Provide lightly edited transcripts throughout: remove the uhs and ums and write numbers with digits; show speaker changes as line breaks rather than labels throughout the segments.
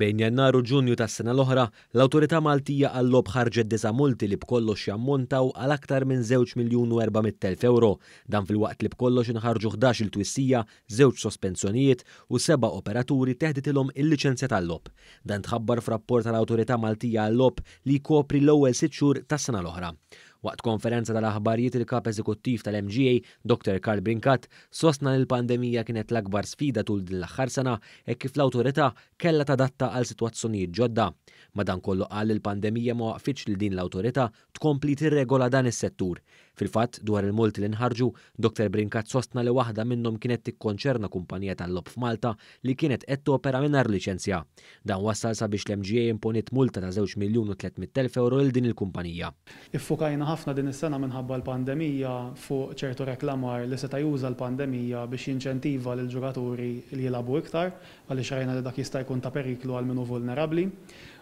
Bejn Jannar u Ġunju tas-sena l-oħra, l-Awtorità Maltija għall-lob ħarġet 9 multi li bkollox jammontaw għal aktar minn 2,400,000 euro. Dan fil-waqt li bkollox inħarġu 11 il-twissija, 2 sospensjonijiet u 7 operaturi teħditilhom il-liċenzja tal-lob. Dan tħabbar f'rapport tal-Awtorità Maltija għall-lob li jkopri l-ewwel 6 xhur tas-sena l-oħra. Waqt konferenza tal-aħbarijiet il-kap eżekuttiv tal-MGA, Dr. Karl Brinkat, sostna li l-pandemija kienet l-akbar sfida tul din l-aħħar sena e kif l-awtorità kellha tadatta għal sitwazzjonijiet ġodda. Madankollu qal il-pandemija ma waqfitx li din l-awtorità tkompli tirregola dan is-settur. Fil-fatt dwar il-multi li nħarġu, Dr. Brinkat sostna li waħda minnhom kienet tikkonċerna kumpanija tal-lob f'Malta li kienet qed topera mingħajr liċenzja. Dan wassal sabiex l-MGA imponiet multa ta' 2,300,000 euro lil din il-kumpanija.
Iffukajna ħafna din is-sena minħabba l-pandemija fuq ċertu reklamar li seta' juża l-pandemija biex jinċentiva lil ġugaturi li jilagħbu iktar għaliex rajna li dak jista' jkun ta' periklu għal minnu vulnerabbli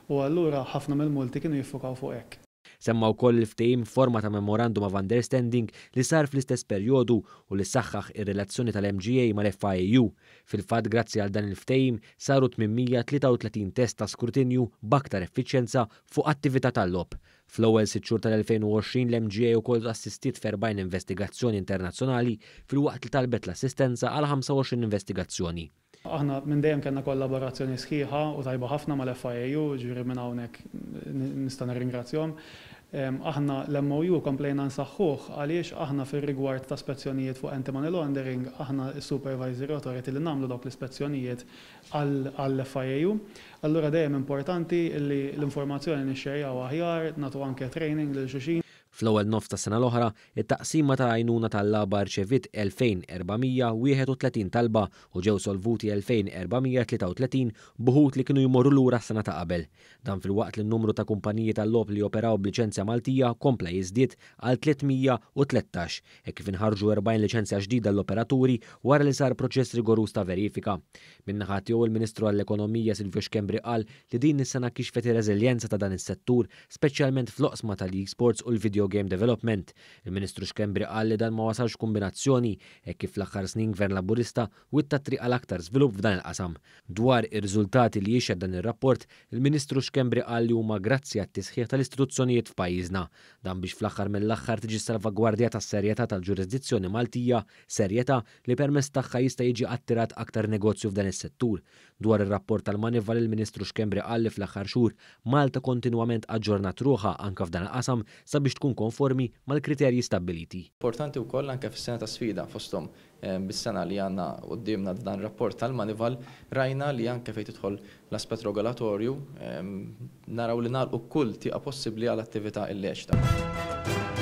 u allura ħafna mill-multi kienu jiffukaw fuq hekk.
Semma wkoll il-ftehim forma ta' Memorandum of Understanding li sar fl-istess perjodu u li saħħaħ ir-relazzjoni tal-MGA mal-FIAU. Fil-fatt grazzi għal dan il-ftehim saru 833 test ta' skrutinju b'aktar effiċjenza fuq attività tal-lob. Fl-ewwel 6 xhur tal-2020 l-MGA wkoll assistit f'40 investigazzjoni internazzjonali fil-waqt li talbet l-assistenza għal 25 investigazzjoni.
Aħna minn dejjem kellna kollaborazzjoni sħiħa u tajba ħafna mal-FIAU, ġifieri minn hawnhekk nista' nirringrazzjahom. Aħna l-MOU komplejna nsaħħuh għaliex aħna fir-rigward ta' spezzjonijiet fuq anti-money laundering aħna s-supervisory authority li nagħmlu dawk l-ispezzjonijiet għall-FIAU. Allura dejjem importanti li l-informazzjoni nixxejjaw aħjar, nagħtu anke training lil xulxin.
Fl-ewwel nofs tas sena l-oħra, it-taqsima ta' għajnuna tal-laba rċevit 2,431 talba u ġew solvuti 2,433 buħut li kienu jmorru lura s-sena ta' qabel. Dan fil-waqt li n-numru ta' kumpaniji tal-lob li operaw b'liċenzja Maltija kompla jiżdied għal 313 e kif inħarġu 40 liċenzja ġdida l-operaturi wara li sar proċess rigorus ta' verifika. Min-naħa tiegħu il-Ministru għall-Ekonomija Silvio Xkembri qal li din is-sena kixfet ir-reżiljenza ta' dan is-settur, speċjalment fl-oqsma tal-e-sports u l-video game development. Il-Ministru Xkembri qal li dan ma wasalx kombinazzjoni e kif l-aħħar snin gvern laburista witta triq għal aktar żvilupp f'dan il-qasam. Dwar ir-riżultati li jixhed dan ir-rapport, il-Ministru Xkembri qal li huma grazzi għat-tisħiħ tal-istituzzjonijiet f'pajjiżna. Dan biex fl-aħħar mill-aħħar tiġi salvagwardja tas-serjetà tal-ġurisdizzjoni Maltija, serjetà li permezz tagħha jista' jiġi attirat aktar negozju f'dan is-settur. Dwar ir-rapport tal-Manival il-Ministru Xkembri qal li fl-aħħar xhur Malta kontinwament aġġornat ruħha anke f'dan il-qasam sabiex tkun konformi mal-kriterji stabiliti.
Importanti wkoll anke fis-sena ta' sfida fosthom bis-sena li għandna qudiemna f'dan rapport tal-Manival rajna li anke fejn tidħol l-aspett regolatorju naraw li nagħlqu kull tieqa possibbli għall attività illeċita.